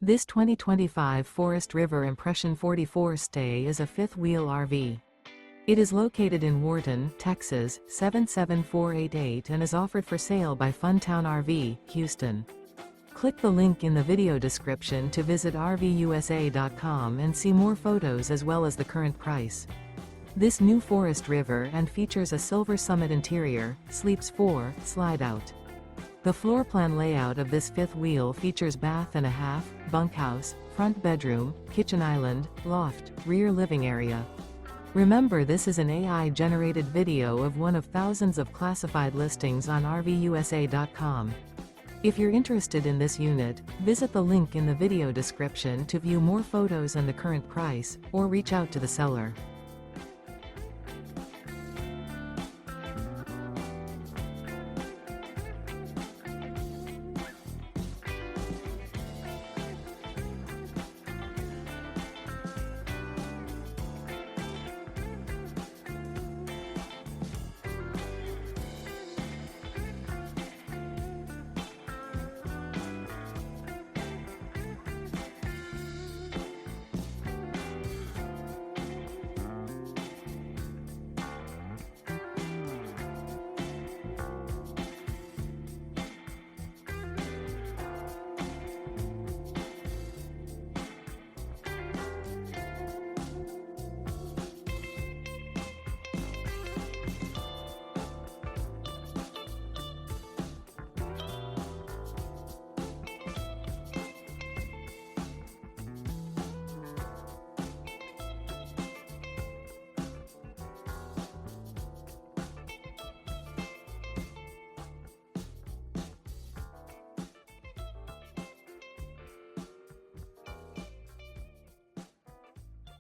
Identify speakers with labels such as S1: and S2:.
S1: This 2025 Forest River Impression 44 stay is a fifth-wheel RV. It is located in Wharton, Texas, 77488 and is offered for sale by Funtown RV, Houston. Click the link in the video description to visit RVUSA.com and see more photos as well as the current price. This new Forest River and features a silver summit interior, sleeps 4, slide-out. The floor plan layout of this fifth wheel features bath and a half, bunkhouse, front bedroom, kitchen island, loft, rear living area. Remember, this is an AI-generated video of one of thousands of classified listings on RVUSA.com. If you're interested in this unit, visit the link in the video description to view more photos and the current price, or reach out to the seller.